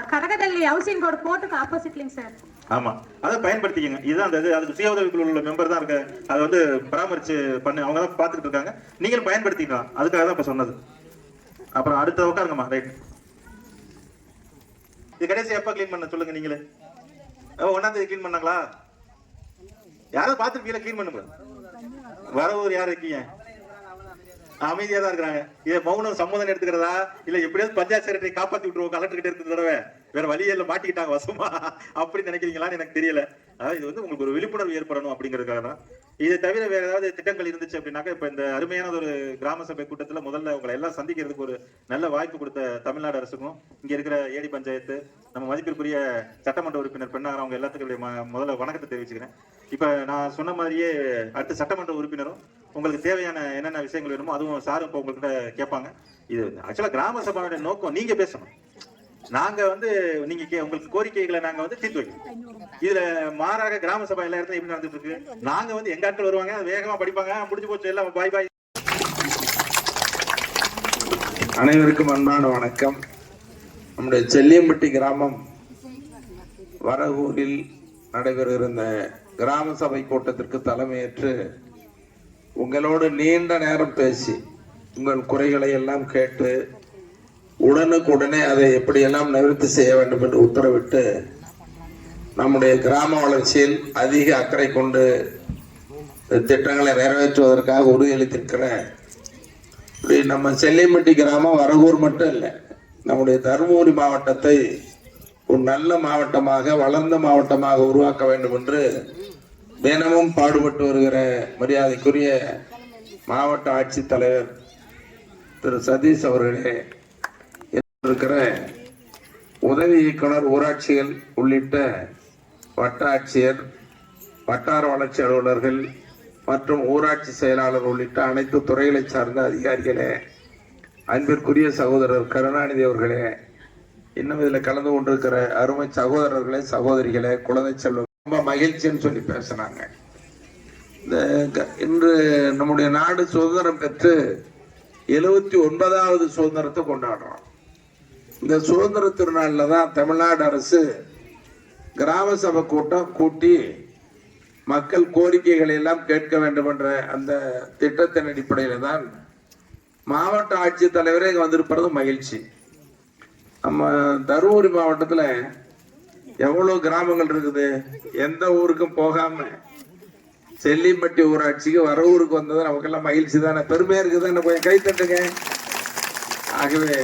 கரகதள்ளி ஹவுசிங் போர்டு போட்டுக்கு ஆப்போசிட்லிங்க சார். ஆமா, அதை பயன்படுத்திக்கங்க. இதுதான் அந்த அதுக்கு சுய உதவி குழு உள்ள மெம்பர் தான் இருக்கு, அதை வந்து பராமரிச்சு பண்ணு, அவங்க தான் பாத்துக்கிட்டு இருக்காங்க. நீங்களும் பயன்படுத்திக்கலாம், அதுக்காக தான் இப்ப சொன்னது. அப்புறம் அடுத்த உட்காருங்கம்மா. ரைட், இது கடைசி எப்ப கிளீன் பண்ண சொல்லுங்க நீங்களே. 1ஆம் தேதி கிளீன் பண்ணாங்களா? யாராவது பாத்துருக்கீங்களா? கிளீன் பண்ணுங்க. வரவூர் யாரு இருக்கீங்க? அமைதியா தான் இருக்கிறாங்க. இதை மௌனம் சம்மதம் எடுத்துக்கிறதா இல்ல எப்படியாவது பஞ்சாயத்து செக்ரட்டரி காப்பாத்தி விட்டுருவோம், கலெக்டர் கிட்ட இருக்கிற தடவை வேற வழியில மாட்டிக்கிட்டாங்க வசமா அப்படி நினைக்கிறீங்களான்னு எனக்கு தெரியல. அதாவது இது வந்து உங்களுக்கு ஒரு விழிப்புணர்வு ஏற்படணும் அப்படிங்கிறதுக்காக தான். இதை தவிர வேற ஏதாவது திட்டங்கள் இருந்துச்சு அப்படின்னாக்கா, இப்ப இந்த அருமையான ஒரு கிராம சபை கூட்டத்துல முதல்ல உங்களை எல்லாம் சந்திக்கிறதுக்கு ஒரு நல்ல வாய்ப்பு கொடுத்த தமிழ்நாடு அரசுக்கும் இங்க இருக்கிற ஏடி பஞ்சாயத்து நம்ம மதிப்பிற்குரிய சட்டமன்ற உறுப்பினர் பெண்ணாகிற அவங்க எல்லாத்துக்கும் முதல்ல வணக்கத்தை தெரிவிச்சுக்கிறேன். இப்ப நான் சொன்ன மாதிரியே அடுத்த சட்டமன்ற உறுப்பினரும் உங்களுக்கு தேவையான என்னென்ன விஷயங்கள் வேணுமோ அதுவும் சாரும் இப்போ உங்ககிட்ட கேட்பாங்க. இது ஆக்சுவலா கிராம சபையோட நோக்கம் நீங்க பேசணும், நாங்க வந்து நீங்க உங்களுக்கு கோரிக்கைகளை நாங்க வந்து தீர்த்து வைக்கணும். இதுல மாறாக கிராம சபை எல்லா இடத்துல எப்படி நடந்துட்டு இருக்கு, நாங்க வந்து எங்க ஆட்கள் வருவாங்க வேகமா படிப்பாங்க, முடிஞ்சு போச்சு எல்லாம் பாய் பாய். அனைவருக்கும் அன்பான வணக்கம். நம்முடைய செல்லியம்பட்டி கிராமம் வரகூரில் நடைபெறுகிற இந்த கிராம சபை கூட்டத்திற்கு தலைமையேற்று உங்களோடு நீண்ட நேரம் பேசி உங்கள் குறைகளை எல்லாம் கேட்டு உடனுக்குடனே அதை எப்படியெல்லாம் நிவர்த்தி செய்ய வேண்டும் என்று உத்தரவிட்டு நம்முடைய கிராம வளர்ச்சியில் அதிக அக்கறை கொண்டு திட்டங்களை நிறைவேற்றுவதற்காக உறுதியளித்திருக்கிற நம்ம செல்லியம்பட்டி கிராமம் வரகூர் மட்டும் இல்லை, நம்முடைய தருமபுரி மாவட்டத்தை ஒரு நல்ல மாவட்டமாக வளர்ந்த மாவட்டமாக உருவாக்க வேண்டும் என்று தினமும் பாடுபட்டு வருகிற மரியாதைக்குரிய மாவட்ட ஆட்சித்தலைவர் திரு சதீஷ் அவர்களே, இருக்கிற உதவி இயக்குனர் ஊராட்சிகள் உள்ளிட்ட வட்ட ஆட்சியர், வட்டார வளர்ச்சி அலுவலர்கள் மற்றும் ஊராட்சி செயலாளர் உள்ளிட்ட அனைத்து துறைகளை சார்ந்த அதிகாரிகளே, அன்பிற்குரிய சகோதரர் கருணாநிதி அவர்களே, இன்னும் இதில் கலந்து கொண்டிருக்கிற அருமை சகோதரர்களே, சகோதரிகளே, குழந்தை செல்வம், ரொம்ப மகிழ்ச்சின்னு சொல்லி பேசினாங்க. இன்று நம்முடைய நாடு சுதந்திரம் பெற்று 79வது சுதந்திரத்தை கொண்டாடுறோம். இந்த சுதந்திர திருநாளில் தான் தமிழ்நாடு அரசு கிராம சபை கூட்டம் கூட்டி மக்கள் கோரிக்கைகளை எல்லாம் கேட்க வேண்டும் என்ற அந்த திட்டத்தின் அடிப்படையில் தான் மாவட்ட ஆட்சித்தலைவரே இங்கே வந்திருப்பது மகிழ்ச்சி. நம்ம தருமபுரி மாவட்டத்தில் எவ்வளோ கிராமங்கள் இருக்குது, எந்த ஊருக்கும் போகாம செல்லிம்பட்டி ஊராட்சிக்கு வரவூருக்கு வந்தது நமக்கெல்லாம் மகிழ்ச்சி தானே, பெருமையா இருக்குது தானே, கொஞ்சம் கை தட்டுங்க. ஆகவே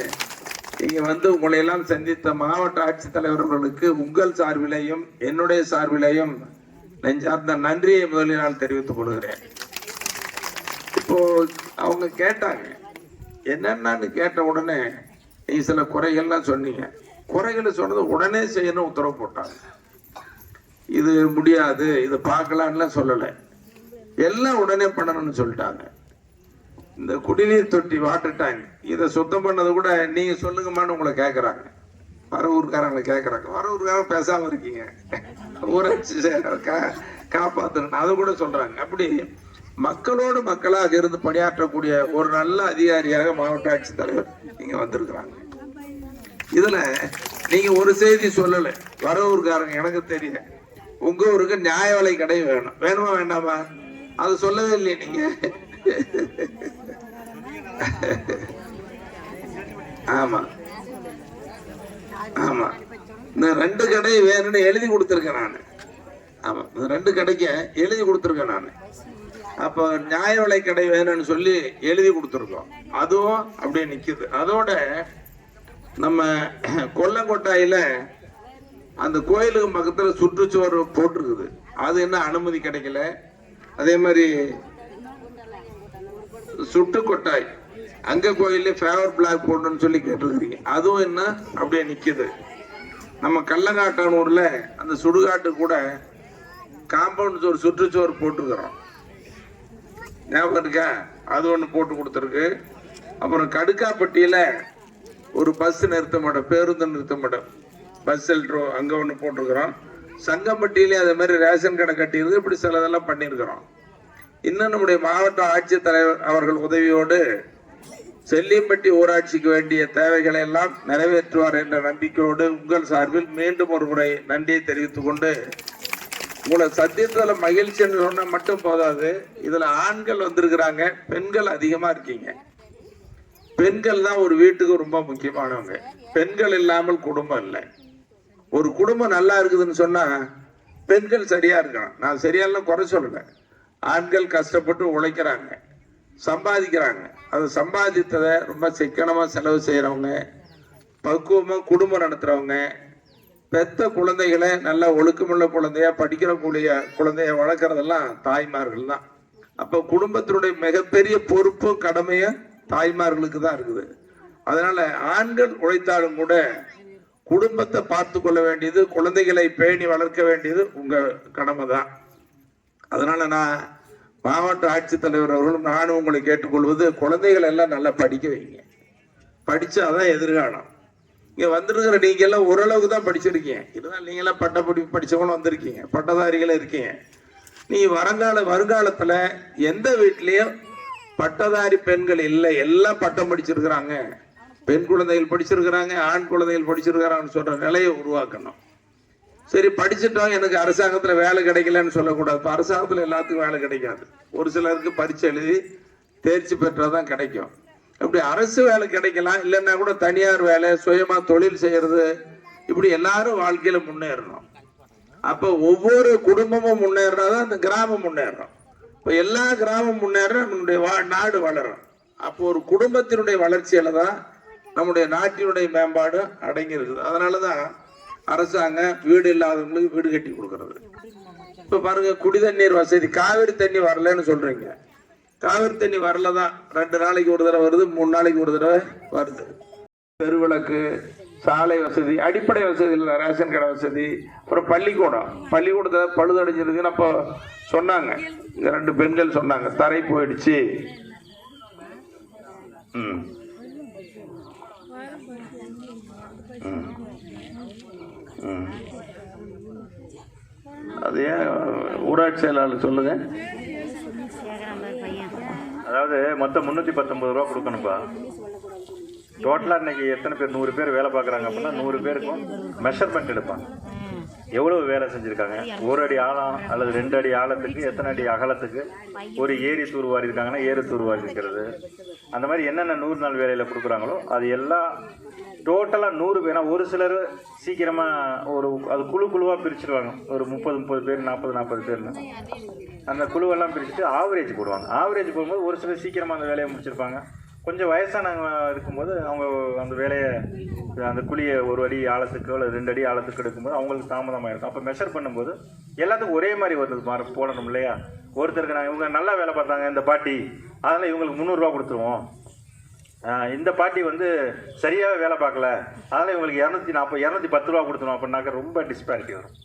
இங்க வந்து உங்களை எல்லாம் சந்தித்த மாவட்ட ஆட்சித்தலைவர்களுக்கு உங்கள் சார்பிலையும் என்னுடைய சார்பிலையும் நெஞ்சார்ந்த நன்றியை முதலில் நான் தெரிவித்துக் கொள்கிறேன். இப்போ அவங்க கேட்டாங்க, என்னென்னு கேட்ட உடனே நீங்க சில குறைகள்லாம் சொன்னீங்க. குறைகளை சொன்னது உடனே செய்யணும் உத்தரவு போட்டாங்க. இது முடியாது, இது பார்க்கலான்லாம் சொல்லலை, எல்லாம் உடனே பண்ணணும்னு சொல்லிட்டாங்க. இந்த குடிநீர் தொட்டி வாட்டர் டேங்க் இதை சுத்தம் பண்ணது கூட நீங்க சொல்லுங்கம்மான்னு உங்களை கேட்கறாங்க, வரவூர்காரங்களை கேட்கறாங்க. வரவூர்காரங்க பேசாம இருக்கீங்க, ஊராட்சி காப்பாற்றணும் அது கூட சொல்றாங்க. அப்படி மக்களோடு மக்களாக இருந்து பணியாற்றக்கூடிய ஒரு நல்ல அதிகாரியாக மாவட்ட ஆட்சித்தலைவர் நீங்க வந்திருக்கிறாங்க. இதுல நீங்க ஒரு செய்தி சொல்லல, வரவூர்காரங்க எனக்கு தெரியும், உங்க ஊருக்கு நியாய விலை கடை வேணும், வேணுமா வேண்டாமா, அது சொல்லவே இல்லையே நீங்க. ஆமா ஆமா, இந்த 2 கடை வேணும்னு எழுதி கொடுத்துருக்கேன் நான். ஆமா, இந்த 2 கடைக்கு எழுதி கொடுத்துருக்கேன் நான். அப்ப நியாய விலை கடை வேணும்னு சொல்லி எழுதி கொடுத்துருக்கோம், அதுவும் அப்படியே நிக்குது. அதோட நம்ம கொல்லங்கோட்டாயில அந்த கோயிலுக்கு பக்கத்துல சுற்றுச்சுவர் போட்டிருக்குது, அது என்ன அனுமதி கிடைக்கல. அதே மாதிரி சுட்டுக்கொட்டாய் அங்க கோயில ஃபேவர் பிளாக் போடணும்னு சொல்லி கேட்டிருக்கிறீங்க, அதுவும் என்ன அப்படியே நிக்குது. நம்ம கள்ளங்காட்டானூர்ல அந்த சுடுகாட்டு கூட காம்பவுண்ட் ஒரு சுற்றுச்சுவர் போட்டிருக்கிறோம், ஞாபகம் இருக்கா, அது ஒண்ணு போட்டு கொடுத்துருக்கு. அப்புறம் கடுக்காப்பட்டியில ஒரு பஸ் நிறுத்த மாட்டோம், பேருந்து நிறுத்த மாட்டோம், பஸ் செல்ட்ரோ அங்க ஒண்ணு போட்டிருக்கிறோம். சங்கம்பட்டியிலே அதே மாதிரி ரேஷன் கடை கட்டியிருக்கு. இப்படி சிலதெல்லாம் பண்ணியிருக்கிறோம். இன்னும் நம்முடைய மாவட்ட ஆட்சித்தலைவர் அவர்கள் உதவியோடு செல்லியம்பட்டி ஊராட்சிக்கு வேண்டிய தேவைகளை எல்லாம் நிறைவேற்றுவார் என்ற நம்பிக்கையோடு உங்கள் சார்பில் மீண்டும் ஒரு முறை நன்றியை தெரிவித்துக் கொண்டு, உங்களை சத்தியத்துல மகிழ்ச்சி என்று சொன்னா மட்டும் போதாது, இதுல ஆண்கள் வந்திருக்கிறாங்க, பெண்கள் அதிகமா இருக்கீங்க. பெண்கள் தான் ஒரு வீட்டுக்கு ரொம்ப முக்கியமானவங்க. பெண்கள் இல்லாமல் குடும்பம் இல்லை. ஒரு குடும்பம் நல்லா இருக்குதுன்னு சொன்னா பெண்கள் சரியா இருக்கணும். நான் சரியான குறை சொல்லல, ஆண்கள் கஷ்டப்பட்டு உழைக்கிறாங்க, சம்பாதிக்கிறாங்க. அது சம்பாதித்ததை ரொம்ப சிக்கனமா செலவு செய்யறவங்க, பக்குவமா குடும்பம் நடத்துறவங்க, பெத்த குழந்தைகளை நல்ல ஒழுக்கமுள்ள குழந்தையா படிக்கிறக்கூடிய குழந்தைய வளர்க்கறதெல்லாம் தாய்மார்கள் தான். அப்ப குடும்பத்தினுடைய மிகப்பெரிய பொறுப்பும் கடமையும் தாய்மார்களுக்கு தான் இருக்குது. அதனால ஆண்கள் உழைத்தாலும் கூட குடும்பத்தை பார்த்து கொள்ள வேண்டியது, குழந்தைகளை பேணி வளர்க்க வேண்டியது உங்க கடமை தான். அதனால நான் மாவட்ட ஆட்சித்தலைவர் அவர்களும் நானும் உங்களை கேட்டுக்கொள்வது, குழந்தைகள் எல்லாம் நல்லா படிக்க வைங்க, படிச்சாதான் எதிர்காலம். இங்க வந்திருக்கிற நீங்க எல்லாம் ஓரளவுக்கு தான் படிச்சிருக்கீங்க, இதுதான் நீங்க எல்லாம் பட்டப்படிப்பு படிச்சவங்களும் வந்திருக்கீங்க, பட்டதாரிகளும் இருக்கீங்க. நீ வருங்காலத்துல எந்த வீட்லயும் பட்டதாரி பெண்கள் இல்லை, எல்லாம் பட்டம் படிச்சிருக்கிறாங்க, பெண் குழந்தைகள் படிச்சிருக்கிறாங்க, ஆண் குழந்தைகள் படிச்சிருக்கிறாங்கன்னு சொல்ற நிலையை உருவாக்கணும். சரி படிச்சுட்டோம், எனக்கு அரசாங்கத்துல வேலை கிடைக்கலன்னு சொல்லக்கூடாது. இப்போ அரசாங்கத்துல எல்லாத்துக்கும் வேலை கிடைக்காது, ஒரு சிலருக்கு பரீட்சை எழுதி தேர்ச்சி பெற்றாதான் கிடைக்கும். இப்படி அரசு வேலை கிடைக்கலாம், இல்லைன்னா கூட தனியார் வேலை, சுயமா தொழில் செய்யறது, இப்படி எல்லாரும் வாழ்க்கையில முன்னேறணும். அப்ப ஒவ்வொரு குடும்பமும் முன்னேறினாதான் அந்த கிராமம் முன்னேறணும். இப்போ எல்லா கிராமம் முன்னேற நம்மளுடைய நாடு வளரும். அப்போ ஒரு குடும்பத்தினுடைய வளர்ச்சியில தான் நம்முடைய நாட்டினுடைய மேம்பாடு அடங்கி இருக்குது. அதனால தான் அரசாங்கம் வீடு இல்லாதவங்களுக்கு வீடு கட்டி கொடுக்கறது. இப்போ பாருங்க, குடி தண்ணீர் வசதி, காவிரி தண்ணி வரலன்னு சொல்றீங்க. காவிரி தண்ணி வரலதான், 2 நாளைக்கு ஒரு தடவை வருது, 3 நாளைக்கு ஒரு தடவை வருது. தெருவிளக்கு, சாலை வசதி, அடிப்படை வசதி இல்லை, ரேஷன் கடை வசதி, அப்புறம் பள்ளிக்கூடத்தில் பழுதடைஞ்சிருக்குன்னு அப்போ சொன்னாங்க. இந்த 2 பெண்கள் சொன்னாங்க, தரை போயிடுச்சு. அது ஏன் ஊராட்சி செயலாளர் சொல்லுங்க. அதாவது மொத்தம் 319 ரூபா கொடுக்கணும்ப்பா. டோட்டலாக இன்னைக்கு எத்தனை பேர், 100 பேர் வேலை பார்க்குறாங்க அப்படின்னா 100 பேருக்கும் மெஷர்மெண்ட் எடுப்பாங்க. எவ்வளவு வேலை செஞ்சுருக்காங்க, 1 அடி ஆழம் அல்லது 2 அடி ஆழத்துக்கு எத்தனை அடி அகலத்துக்கு ஒரு ஏரி தூர்வாரி இருக்காங்கன்னா ஏரி தூர்வாரி இருக்கிறது, அந்த மாதிரி என்னென்ன 100 நாள் வேலையில் கொடுக்குறாங்களோ அது எல்லாம் டோட்டலாக 100 பேர். ஒரு சிலர் சீக்கிரமாக அது குழுவாக பிரிச்சுடுவாங்க. ஒரு 30 பேர், 40 பேர்னு அந்த குழுவெல்லாம் பிரிச்சுட்டு ஆவரேஜ் போடுவாங்க. ஆவரேஜ் போடும்போது ஒரு சிலர் சீக்கிரமாக அந்த வேலையை முடிச்சிருப்பாங்க. கொஞ்சம் வயசானவங்க இருக்கும்போது அவங்க அந்த வேலையை, அந்த குழியை 1 அடி ஆழத்துக்கு அல்லது 2 அடி ஆழத்துக்கு எடுக்கும்போது அவங்களுக்கு தாமதமாக இருக்கும். அப்போ மெஷர் பண்ணும்போது எல்லாத்துக்கும் ஒரே மாதிரி வருது போடணும் இல்லையா. ஒருத்தருக்கு நான் இவங்க நல்லா வேலை பார்த்தாங்க இந்த பாட்டி, அதனால் இவங்களுக்கு 300 ரூபா கொடுத்துருவோம். இந்த பாட்டி சரியாக வேலை பார்க்கல, அதனால் இவங்களுக்கு 210 ரூபா கொடுத்துருவோம் அப்படின்னாக்க ரொம்ப டிஸ்பாரிட்டி வரும்.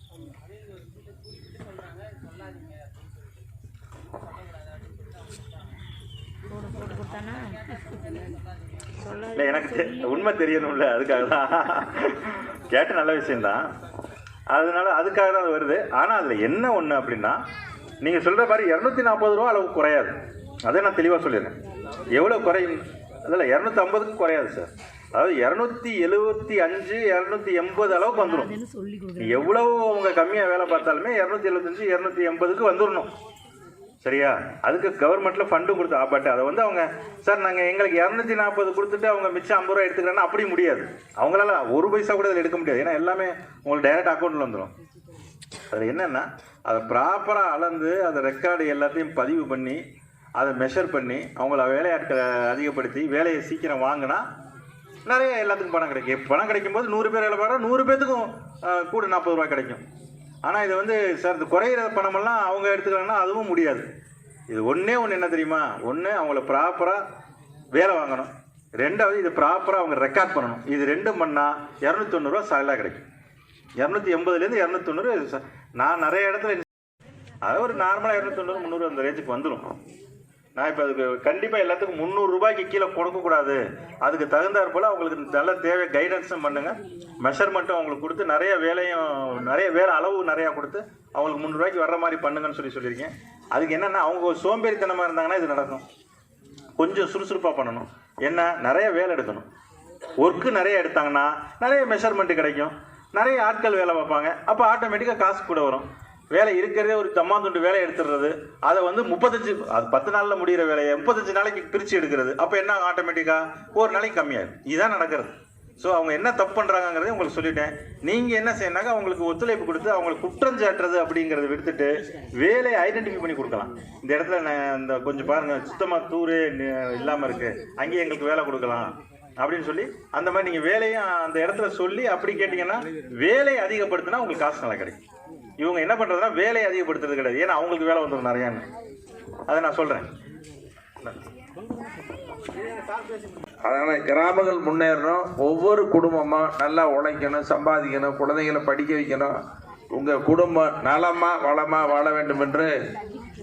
இல்லை, எனக்கு உண்மை தெரியணும்ல, அதுக்காக தான் கேட்ட நல்ல விஷயம்தான். அதுக்காக தான் அது வருது. ஆனால் அதில் என்ன ஒன்று அப்படின்னா, நீங்கள் சொல்கிற மாதிரி 240 ரூபா அளவுக்கு குறையாது. அதை நான் தெளிவாக சொல்லிடுறேன். எவ்வளோ குறையும் அதில் 250க்கு குறையாது சார். அதாவது 275, 280 அளவுக்கு வந்துடும். எவ்வளவு அவங்க கம்மியாக வேலை பார்த்தாலுமே 275, 280க்கு வந்துடணும். சரியா? அதுக்கு கவர்மெண்ட்டில் ஃபண்டு கொடுத்தா. பட் அதை அவங்க சார் நாங்கள் எங்களுக்கு 240 கொடுத்துட்டு அவங்க மிச்சம் 50 ரூபா எடுத்துக்கிறாங்கன்னா அப்படி முடியாது. அவங்களால 1 பைசா கூட அதில் எடுக்க முடியாது. ஏன்னா எல்லாமே உங்களுக்கு டைரக்ட் அக்கௌண்ட்டில் வந்துடும். அது என்னென்னா, அதை ப்ராப்பராக அளந்து அதை ரெக்கார்டு எல்லாத்தையும் பதிவு பண்ணி அதை மெஷர் பண்ணி அவங்கள வேலையாட்களை அதிகப்படுத்தி வேலையை சீக்கிரம் வாங்கினா நிறைய எல்லாத்துக்கும் பணம் கிடைக்கும். பணம் கிடைக்கும்போது 100 பேர் வேலை பார்க்குறா, 100 பேர்த்துக்கும் கூட 40 ரூபா கிடைக்கும். ஆனால் இது சார் இது குறையிற பணமெல்லாம் அவங்க எடுத்துக்கிறாங்கன்னா அதுவும் முடியாது. இது ஒன்று என்ன தெரியுமா, ஒன்று அவங்கள ப்ராப்பராக வேலை வாங்கணும், 2வது இது ப்ராப்பராக அவங்க ரெக்கார்ட் பண்ணணும். இது 2ம் பண்ணால் 290 ரூபா சாலாக கிடைக்கும். 280லேருந்து 290. நான் நிறைய இடத்துல அதாவது ஒரு நார்மலாக 290, 300 அந்த ரேஞ்சுக்கு வந்துடும். நான் இப்போ அதுக்கு கண்டிப்பாக எல்லாத்துக்கும் 300 ரூபாய்க்கு கீழே கொடுக்கக்கூடாது. அதுக்கு தகுந்தாற் போல் அவங்களுக்கு நல்ல தேவை கைடன்ஸும் பண்ணுங்கள், மெஷர்மெண்ட்டும் அவங்களுக்கு கொடுத்து நிறைய வேலை அளவு நிறையா கொடுத்து அவங்களுக்கு 300 ரூபாய்க்கு வர்ற மாதிரி பண்ணுங்கன்னு சொல்லியிருக்கேன். அதுக்கு என்னென்னா, அவங்க சோம்பேறித்தனமாக இருந்தாங்கன்னா இது நடக்கும். கொஞ்சம் சுறுசுறுப்பாக பண்ணணும். என்ன, நிறைய வேலை எடுக்கணும். ஒர்க்கு நிறைய எடுத்தாங்கன்னா நிறைய மெஷர்மெண்ட்டு கிடைக்கும், நிறைய ஆட்கள் வேலை பார்ப்பாங்க. அப்போ ஆட்டோமேட்டிக்காக காசு கூட வரும். வேலை இருக்கிறதே ஒரு தம்மாந்துண்டு வேலை எடுத்துடுறது, அதை 10 நாளில் முடிகிற வேலையை 35 நாளைக்கு பிரித்து எடுக்கிறது. அப்போ என்ன, ஆட்டோமேட்டிக்காக ஒரு நாளைக்கு கம்மியாகும். இதுதான் நடக்கிறது. ஸோ அவங்க என்ன தப்பு பண்ணுறாங்கிறதே உங்களுக்கு சொல்லிட்டேன். நீங்கள் என்ன செய்யணாக்கா, அவங்களுக்கு ஒத்துழைப்பு கொடுத்து அவங்களுக்கு குற்றம் சாட்டுறது அப்படிங்கிறத விடுத்துட்டு வேலையை ஐடென்டிஃபை பண்ணி கொடுக்கலாம். இந்த இடத்துல இந்த கொஞ்சம் பாருங்கள், சுத்தமாக தூரே இல்லாமல் இருக்குது, அங்கேயே எங்களுக்கு வேலை கொடுக்கலாம் அப்படின்னு சொல்லி அந்த மாதிரி நீங்கள் வேலையும் அந்த இடத்துல சொல்லி அப்படி கேட்டிங்கன்னா வேலையை அதிகப்படுத்தினா உங்களுக்கு காசு நல்லா கிடைக்கும். இவங்க என்ன பண்ணுறதுனா வேலையை அதிகப்படுத்துறது கிடையாது. ஏன்னா அவங்களுக்கு வேலை வந்துடும் நிறையான்னு. அதை நான் சொல்கிறேன். அதனால் கிராமங்கள் முன்னேறணும். ஒவ்வொரு குடும்பமாக நல்லா உழைக்கணும், சம்பாதிக்கணும், குழந்தைகளை படிக்க வைக்கணும். உங்கள் குடும்பம் நலமாக வளமாக வாழ வேண்டும் என்று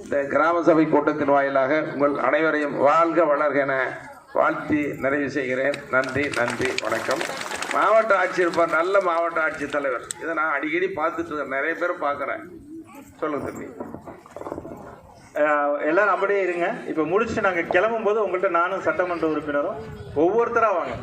இந்த கிராம சபை கூட்டத்தின் வாயிலாக உங்கள் அனைவரையும் வாழ்க வளர்க என வாழ்த்தி நிறைவு செய்கிறேன். நன்றி, வணக்கம். மாவட்ட ஆட்சியர் நல்ல மாவட்ட ஆட்சித்தலைவர். இதை நான் அடிக்கடி பார்த்துட்டு இருக்கேன், நிறைய பேர் பார்க்குறேன். சொல்லுங்க தம்பி. எல்லாரும் அப்படியே இருங்க. இப்போ முடிச்சுட்டு நாங்கள் கிளம்பும்போது உங்கள்கிட்ட நானும் சட்டமன்ற உறுப்பினரும் ஒவ்வொருத்தராக வாங்க.